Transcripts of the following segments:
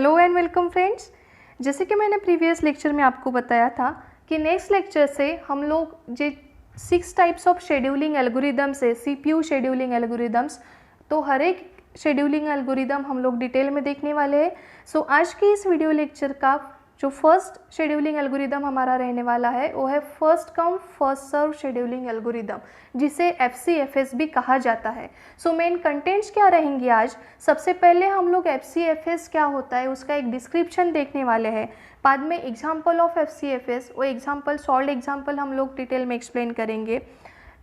Hello and welcome friends. जैसे कि मैंने प्रीवियस लेक्चर में आपको बताया था कि नेक्स्ट लेक्चर से हम लोग जो 6 टाइप्स ऑफ शेड्यूलिंग एल्गोरिदम्स है, सीपीयू शेड्यूलिंग एल्गोरिदम्स, तो हर एक शेड्यूलिंग एल्गोरिदम हम लोग डिटेल में देखने वाले हैं। सो आज की इस वीडियो लेक्चर का जो फर्स्ट शेड्यूलिंग एल्गोरिदम हमारा रहने वाला है वो है first come first serve scheduling algorithm, जिसे FCFS भी कहा जाता है। सो मेन कंटेंट्स क्या रहेंगे आज? सबसे पहले हम लोग FCFS क्या होता है उसका एक डिस्क्रिप्शन देखने वाले हैं। बाद में एग्जाम्पल ऑफ FCFS, वो एग्जाम्पल सॉल्व एग्जाम्पल हम लोग डिटेल में एक्सप्लेन करेंगे।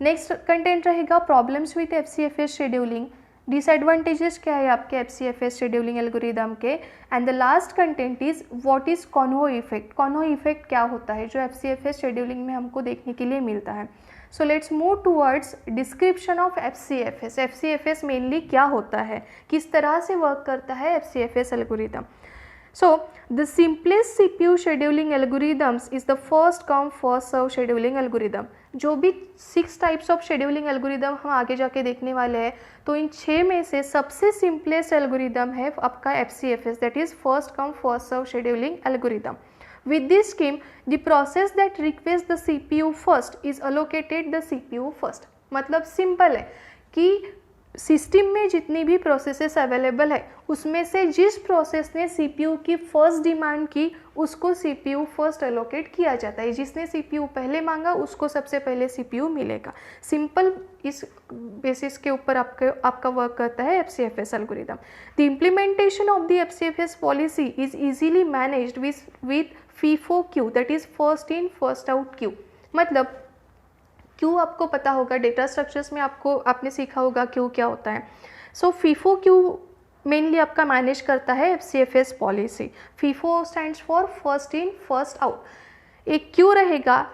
नेक्स्ट कंटेंट रहेगा problems with FCFS scheduling, disadvantages क्या है आपके FCFS शेड्यूलिंग एल्गोरिदम के, and the last content is what is convoy effect. Convoy effect क्या होता है जो FCFS शेड्यूलिंग में हमको देखने के लिए मिलता है। So let's move towards description of FCFS। FCFS mainly क्या होता है, किस तरह से वर्क करता है FCFS algorithm. So the simplest CPU scheduling algorithms is the first come first serve scheduling algorithm। जो भी 6 टाइप्स ऑफ शेड्यूलिंग एल्गोरिदम हम आगे जाके देखने वाले हैं, तो इन 6 में से सबसे सिंपलेस्ट एल्गोरिदम है आपका FCFS, that is first come first serve scheduling algorithm. With this scheme, the process that requests the CPU first is allocated the CPU first। मतलब सिंपल है कि सिस्टम में जितनी भी प्रोसेसेस अवेलेबल है उसमें से जिस प्रोसेस ने CPU की फर्स्ट डिमांड की उसको CPU फर्स्ट एलोकेट किया जाता है। जिसने CPU पहले मांगा उसको सबसे पहले CPU मिलेगा। सिंपल इस बेसिस के ऊपर आपका वर्क करता है FCFS algorithm. The implementation of the FCFS policy is easily managed with FIFO Q, that is first in first out Q. मतलब क्यू आपको पता होगा, डेटा स्ट्रक्चर्स में आपने सीखा होगा क्यू क्या होता है। सो FIFO क्यू मेनली आपका मैनेज करता है FCFS policy. FIFO stands for first in first out. एक क्यू रहेगा,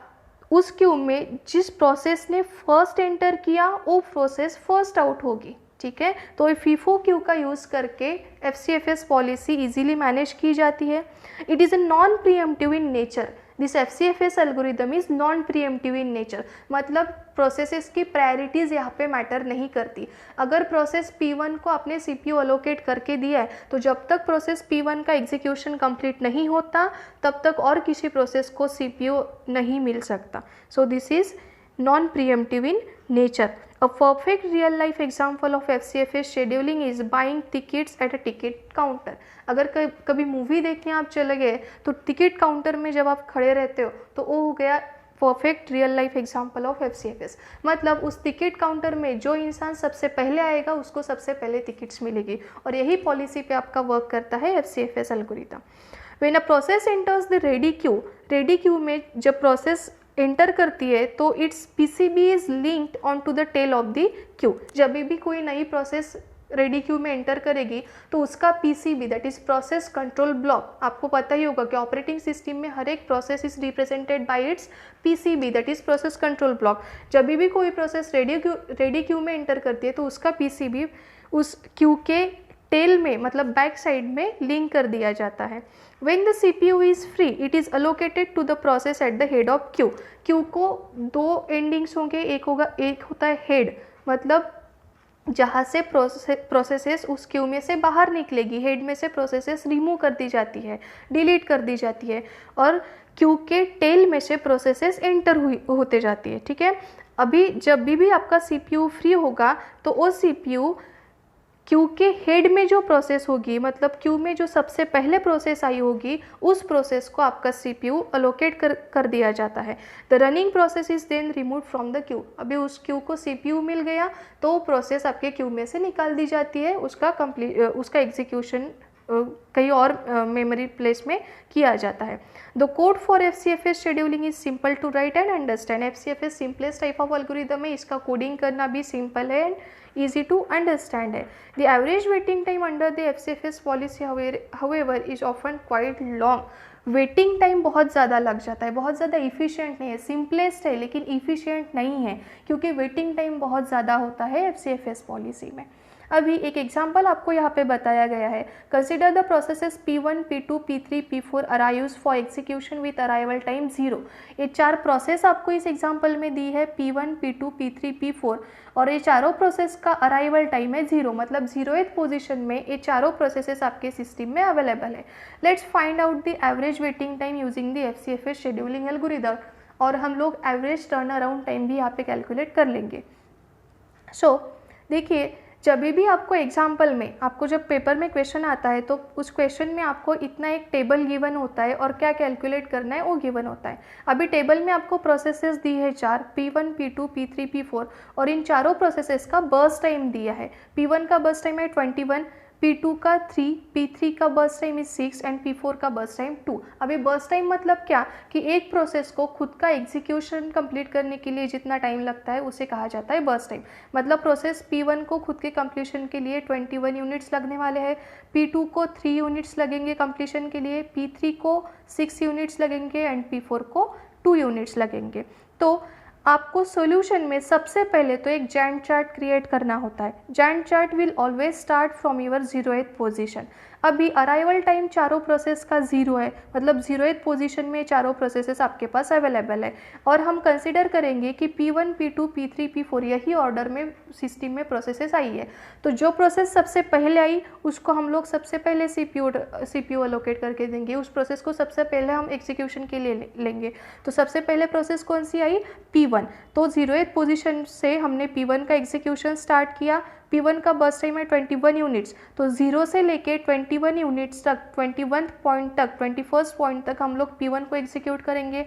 उस क्यू में जिस प्रोसेस ने फर्स्ट एंटर किया वो प्रोसेस फर्स्ट आउट होगी, ठीक है। तो FIFO क्यू का यूज़ करके FCFS पॉलिसी इजीली मैनेज की जाती है। It is a non pre-emptive in nature. This FCFS algorithm is non pre-emptive in nature. मतलब प्रोसेसेस की प्रायोरिटीज़ यहाँ पे मैटर नहीं करती। अगर प्रोसेस P1 को आपने CPU अलोकेट करके दिया है तो जब तक प्रोसेस P1 का एग्जीक्यूशन कंप्लीट नहीं होता तब तक और किसी प्रोसेस को CPU नहीं मिल सकता। So this is non pre-emptive in nature. A perfect real life example of FCFS scheduling is buying tickets at a ticket counter। अगर कभी मूवी देखने आप चले गए तो टिकट काउंटर में जब आप खड़े रहते हो तो वो हो गया perfect real life example of FCFS। मतलब उस टिकट काउंटर में जो इंसान सबसे पहले आएगा उसको सबसे पहले टिकट्स मिलेगी, और यही पॉलिसी पे आपका वर्क करता है FCFS algorithm. When a process enters the ready queue में जब प्रोसेस एंटर करती है तो its PCB is linked on to the tail of the queue. जब भी कोई नई प्रोसेस रेडी क्यू में एंटर करेगी तो उसका PCB that is process control block, आपको पता ही होगा कि ऑपरेटिंग सिस्टम में हर एक process is represented by it's PCB that is process control block. जब भी कोई प्रोसेस रेडी क्यू में एंटर करती है तो उसका PCB उस क्यू के टेल में मतलब बैक साइड में लिंक कर दिया जाता है। When the CPU is free, it is allocated to the process at the head of queue। Q को 2 एंडिंग्स होंगे, एक होता है हेड, मतलब जहाँ से प्रोसेसेस उस क्यू में से बाहर निकलेगी। हेड में से प्रोसेसेस रिमूव कर दी जाती है, डिलीट कर दी जाती है, और क्यू के टेल में से प्रोसेसेस एंटर होते जाती है, ठीक है। अभी जब भी आपका CPU फ्री होगा तो वो CPU क्यू के हेड में जो प्रोसेस होगी, मतलब क्यू में जो सबसे पहले प्रोसेस आई होगी उस प्रोसेस को आपका CPU अलोकेट कर दिया जाता है। The running process is then remove from the queue. अभी उस क्यू को CPU मिल गया तो प्रोसेस आपके क्यू में से निकाल दी जाती है, उसका एग्जीक्यूशन कहीं और मेमोरी प्लेस में किया जाता है। The code for FCFS scheduling is simple to write and understand. FCFS simplest type of algorithm है, इसका कोडिंग करना भी सिंपल है एंड easy to understand है। The average waiting time under the FCFS policy however is often quite long। Waiting time बहुत ज़्यादा लग जाता है, बहुत ज़्यादा इफ़िशियंट नहीं है। सिंपलेस्ट है लेकिन इफ़िशियंट नहीं है क्योंकि वेटिंग टाइम बहुत ज़्यादा होता है FCFS पॉलिसी में। अभी एक एग्जांपल आपको यहाँ पे बताया गया है, consider the processes P1, P2, P3, P4 arrives for execution with arrival time 0। ये 4 प्रोसेस आपको इस एग्जांपल में दी है, P1, P2, P3, P4, और ये चारों प्रोसेस का अराइवल टाइम है 0, मतलब 0th पोजीशन में ये चारों प्रोसेसेस आपके सिस्टम में अवेलेबल है। Let's find out the average waiting time using the FCFS scheduling algorithm, और हम लोग एवरेज टर्न अराउंड टाइम भी यहाँ पे कैलकुलेट कर लेंगे। देखिए, जब भी आपको एग्जाम्पल में, आपको जब पेपर में क्वेश्चन आता है तो उस क्वेश्चन में आपको इतना एक टेबल गिवन होता है और क्या कैलकुलेट करना है वो गिवन होता है। अभी टेबल में आपको प्रोसेसेस दी है 4, P1, P2, P3, P4, और इन चारों प्रोसेसेस का बर्स्ट टाइम दिया है। P1 का बर्स्ट टाइम है 21, P2 का 3, P3 का burst time is 6 and P4 का बर्स्ट टाइम 2। अभी बर्स्ट टाइम मतलब क्या कि एक प्रोसेस को खुद का एग्जीक्यूशन कंप्लीट करने के लिए जितना टाइम लगता है उसे कहा जाता है बर्स्ट टाइम। मतलब प्रोसेस P1 को खुद के कंप्लीशन के लिए 21 यूनिट्स लगने वाले हैं, P2 को 3 यूनिट्स लगेंगे कंप्लीशन के लिए, P3 को 6 यूनिट्स लगेंगे एंड P4 को 2 यूनिट्स लगेंगे। तो आपको सॉल्यूशन में सबसे पहले तो एक जैंट चार्ट क्रिएट करना होता है। Giant chart will always start from your 0th position. अभी अराइवल टाइम चारों प्रोसेस का 0 है, मतलब 0th पोजीशन में चारों प्रोसेसेस आपके पास अवेलेबल है, और हम कंसिडर करेंगे कि P1, P2, P3, P4 यही ऑर्डर में सिस्टम में प्रोसेसेस आई है। तो जो प्रोसेस सबसे पहले आई उसको हम लोग सबसे पहले CPU अलोकेट करके देंगे, उस प्रोसेस को सबसे पहले हम एग्जीक्यूशन के लिए लेंगे। तो सबसे पहले प्रोसेस कौन सी आई? P1। तो 0th पोजीशन से हमने P1 का एग्जीक्यूशन स्टार्ट किया। P1 का बर्स्ट टाइम है 21 यूनिट्स, तो 0 से लेके 21 यूनिट्स तक, 21th पॉइंट तक, 21st पॉइंट तक हम लोग P1 को एग्जीक्यूट करेंगे।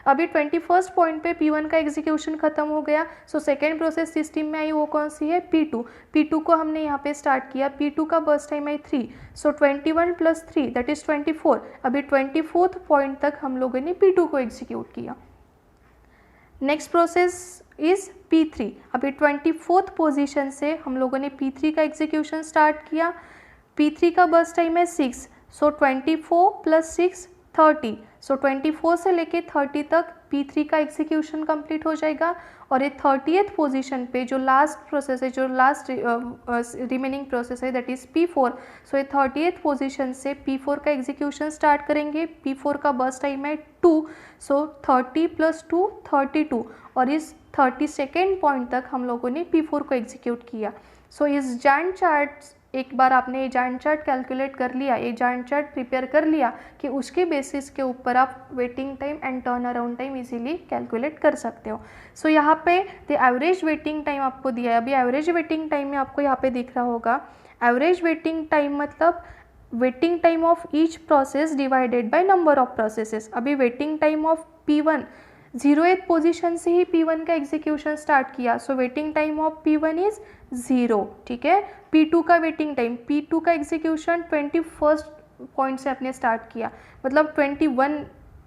अभी 21st पॉइंट पे P1 का एग्जीक्यूशन खत्म हो गया, सो सेकेंड प्रोसेस सिस्टम में आई वो कौन सी है? P2। P2 को हमने यहाँ पे स्टार्ट किया, P2 का बर्स्ट टाइम है 3, सो 21 + 3 दैट इज 24। अभी 24th पॉइंट तक हम लोगों ने P2 को एग्जीक्यूट किया। Next process is P3। अभी 24th पोजीशन से हम लोगों ने P3 का एग्जीक्यूशन स्टार्ट किया। P3 का बर्स्ट टाइम है 6, सो 24 + 6 30, सो 24 से लेके 30 तक P3 का एग्जीक्यूशन कंप्लीट हो जाएगा। और ये 30th पोजीशन पे जो लास्ट प्रोसेस है, जो लास्ट रिमेनिंग प्रोसेस है दैट इज P4, सो ये 30th पोजीशन से P4 का एग्जीक्यूशन स्टार्ट करेंगे। P4 का बर्स्ट टाइम है 2, सो 30 + 2 32, और इस 32nd पॉइंट तक हम लोगों ने P4 को एग्जीक्यूट किया। सो इस जैंट चार्ट, एक बार आपने ये जैंट चार्ट कैलकुलेट कर लिया, ये जैंट चार्ट प्रिपेयर कर लिया कि उसके बेसिस के ऊपर आप waiting time and turn around time easily calculate कर सकते हो। सो यहाँ पे द एवरेज वेटिंग टाइम आपको दिया है। अभी एवरेज वेटिंग टाइम में आपको यहाँ पे दिख रहा होगा, एवरेज वेटिंग टाइम मतलब waiting time of each process divided by number of processes. अभी waiting time of P1, 0th position से ही P1 का एग्जीक्यूशन स्टार्ट किया, so waiting time of P1 is 0, ठीक है। P2 का वेटिंग टाइम, P2 का एग्जीक्यूशन 21st पॉइंट से आपने स्टार्ट किया, मतलब 21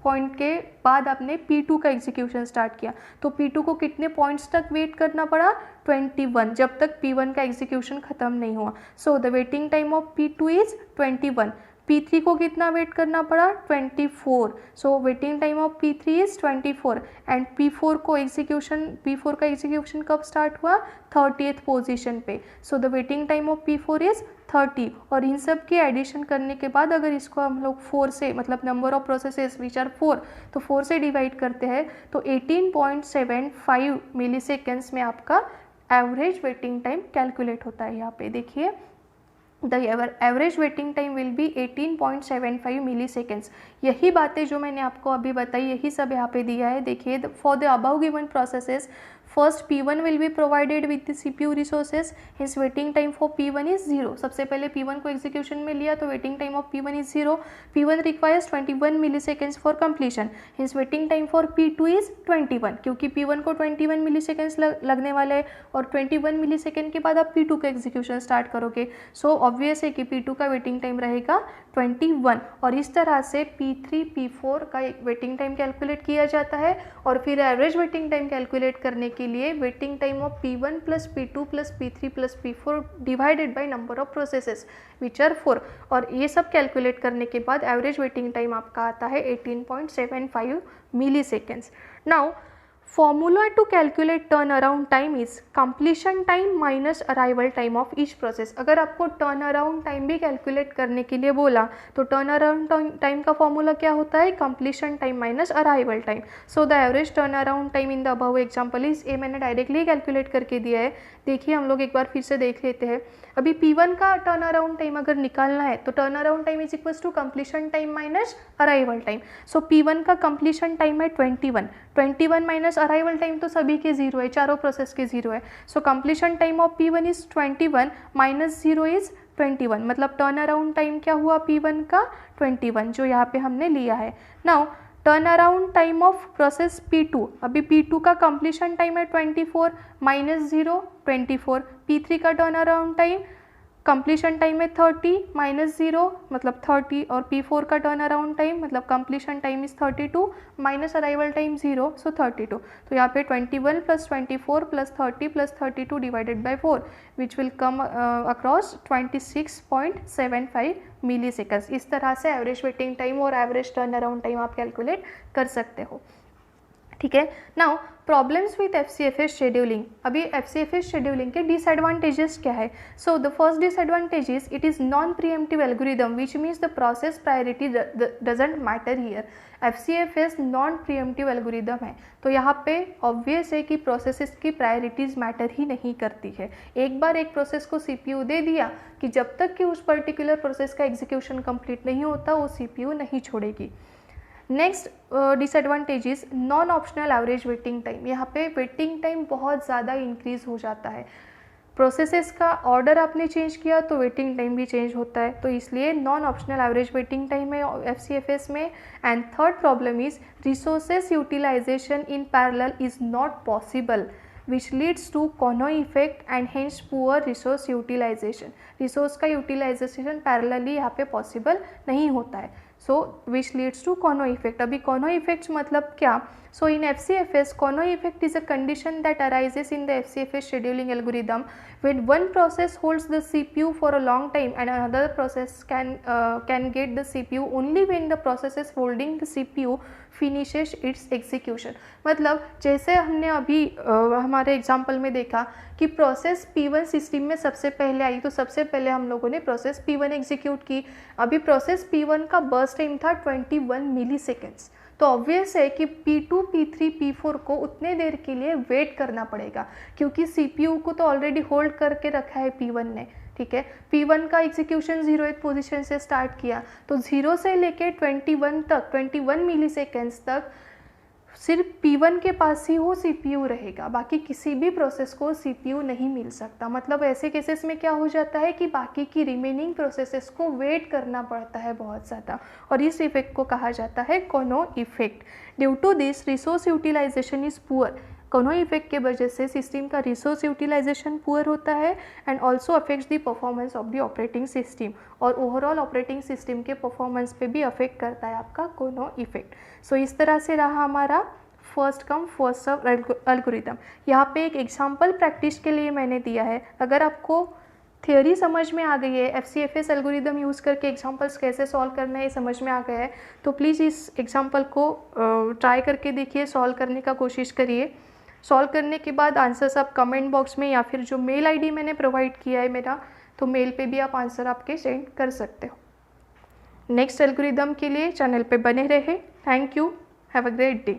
पॉइंट के बाद आपने P2 का एग्जीक्यूशन स्टार्ट किया, तो P2 को कितने पॉइंट्स तक वेट करना पड़ा? 21, जब तक P1 का एग्जीक्यूशन खत्म नहीं हुआ। So the waiting time of P2 is 21। P3 को कितना वेट करना पड़ा? 24, सो waiting time of P3 is 24 and P4 का एग्जीक्यूशन कब स्टार्ट हुआ? 30th पोजीशन पे, so the waiting time of P4 is 30। और इन सब की एडिशन करने के बाद अगर इसको हम लोग 4 से, मतलब number of processes which are 4, तो 4 से डिवाइड करते हैं तो 18.75 मिली सेकेंड्स में आपका एवरेज वेटिंग टाइम कैलकुलेट होता है। यहाँ पे देखिए, the average waiting time will be 18.75 milliseconds. यही बातें जो मैंने आपको अभी बताई, यही सब यहाँ पे दिया है। देखिए, for the above given processes first P1 will be provided with the CPU resources, his waiting time for P1 is 0। सबसे पहले P1 को एग्जीक्यूशन में लिया तो waiting time of P1 is 0। P1 requires 21 milliseconds for completion, his waiting time for P2 is 21, क्योंकि P1 को 21 milliseconds लगने वाले हैं और 21 milliseconds के बाद आप P2 का एग्जीक्यूशन स्टार्ट करोगे, सो ऑब्वियस है कि P2 का वेटिंग टाइम रहेगा 21। और इस तरह से P3, P4 का एक वेटिंग टाइम कैलकुलेट किया जाता है। और फिर एवरेज वेटिंग टाइम कैलकुलेट करने के लिए waiting time of P1 + P2 + P3 + P4 divided by number of processes which are 4, और ये सब कैलकुलेट करने के बाद एवरेज वेटिंग टाइम आपका आता है 18.75 milliseconds. Now formula to calculate turn around time is completion time minus arrival time of each process. अगर आपको टर्न अराउंड टाइम भी कैलकुलेट करने के लिए बोला तो टर्न अराउंड टाइम का फॉर्मूला क्या होता है, completion time minus arrival time. So the average turn around time in the above example is, ये मैंने डायरेक्टली कैलकुलेट करके दिया है। देखिए हम लोग एक बार फिर से देख लेते हैं। अभी P1 का टर्न अराउंड टाइम अगर निकालना है तो turn around time is equals to completion time minus arrival time. So P1 का कंप्लीशन टाइम है 21 माइनस अराइवल टाइम तो सभी के 0 है, चारों प्रोसेस के 0 है। So completion time of P1 is 21 minus 0 is 21, मतलब टर्न अराउंड टाइम क्या हुआ P1 का 21, जो यहाँ पे हमने लिया है। Now turn around time of process P2, अभी P2 का कंप्लीशन टाइम है 24 माइनस 0 24, P3 का turn around time completion time है 30 माइनस 0 मतलब 30, और P4 का टर्न अराउंड टाइम मतलब completion time is 32 minus arrival time 0, so 32। तो यहाँ पे 21 plus 24 plus 30 plus 32 divided by 4 which will come across 26.75 milliseconds. इस तरह से एवरेज वेटिंग टाइम और एवरेज टर्न अराउंड टाइम आप कैलकुलेट कर सकते हो, ठीक है। Now problems with FCFS scheduling. अभी FCFS शेड्यूलिंग के डिसएडवांटेजेस क्या है? So the first disadvantage is it is non pre-emptive algorithm which means the process priority doesn't matter here. FCFS non pre-emptive algorithm है तो यहाँ पे ऑब्वियस है कि प्रोसेसेस की प्रायोरिटीज़ मैटर ही नहीं करती है। एक बार एक प्रोसेस को CPU दे दिया कि जब तक कि उस पर्टिकुलर प्रोसेस का एग्जीक्यूशन कंप्लीट नहीं होता वो CPU नहीं छोड़ेगी। Next disadvantage is non optional average waiting time. यहाँ पे वेटिंग टाइम बहुत ज़्यादा इंक्रीज हो जाता है। प्रोसेसेस का ऑर्डर आपने चेंज किया तो वेटिंग टाइम भी चेंज होता है, तो इसलिए non optional average waiting time है FCFS में। And third problem is resources utilization in parallel is not possible which leads to Kono effect and hence poor resource utilization। Resource का utilization parallelly यहाँ पे possible नहीं होता है, so which leads to Kono effect। अभी Kono effect मतलब क्या? So in FCFS, Kono effect is a condition that arises in the FCFS scheduling algorithm when one process holds the CPU for a long time and another process can get the CPU only when the process is holding the CPU finishes its execution। मतलब जैसे हमने अभी हमारे example में देखा कि process P1 system में सबसे पहले आई तो सबसे पहले हम लोगों ने प्रोसेस P1 एग्जीक्यूट की। अभी प्रोसेस P1 का बर्स्ट टाइम था 21 मिली सेकेंड्स, तो ऑब्वियस है कि P2, P3, P4 को उतने देर के लिए वेट करना पड़ेगा क्योंकि CPU को तो ऑलरेडी होल्ड करके रखा है P1 ने, ठीक है। P1 का एग्जीक्यूशन 0th पोजीशन से स्टार्ट किया तो 0 से लेके 21 तक 21 मिली सेकेंड्स तक सिर्फ P1 के पास ही वो CPU रहेगा, बाकी किसी भी प्रोसेस को CPU नहीं मिल सकता। मतलब ऐसे केसेस में क्या हो जाता है कि बाकी की रिमेनिंग प्रोसेसेस को वेट करना पड़ता है बहुत ज़्यादा, और इस इफेक्ट को कहा जाता है convoy effect. Due to this resource utilization is poor. Convoy effect के वजह से सिस्टम का रिसोर्स यूटिलाइजेशन पुअर होता है and also affects the performance of the operating system, और ओवरऑल ऑपरेटिंग सिस्टम के परफॉर्मेंस पे भी अफेक्ट करता है आपका कोनो इफेक्ट। सो इस तरह से रहा हमारा first come first serve algorithm. यहाँ पे एक एग्जाम्पल प्रैक्टिस के लिए मैंने दिया है। अगर आपको थियोरी समझ में आ गई है, FCFS एल्गोरिदम यूज़ करके एग्जांपल्स कैसे सॉल्व करना है समझ में आ गया है, तो प्लीज़ इस एग्जांपल को ट्राई करके देखिए, सॉल्व करने का कोशिश करिए। सॉल्व करने के बाद आंसर्स आप कमेंट बॉक्स में या फिर जो मेल आईडी मैंने प्रोवाइड किया है मेरा, तो मेल पे भी आप आंसर आपके सेंड कर सकते हो। नेक्स्ट एल्गोरिदम के लिए चैनल पे बने रहे। Thank you, have a great day.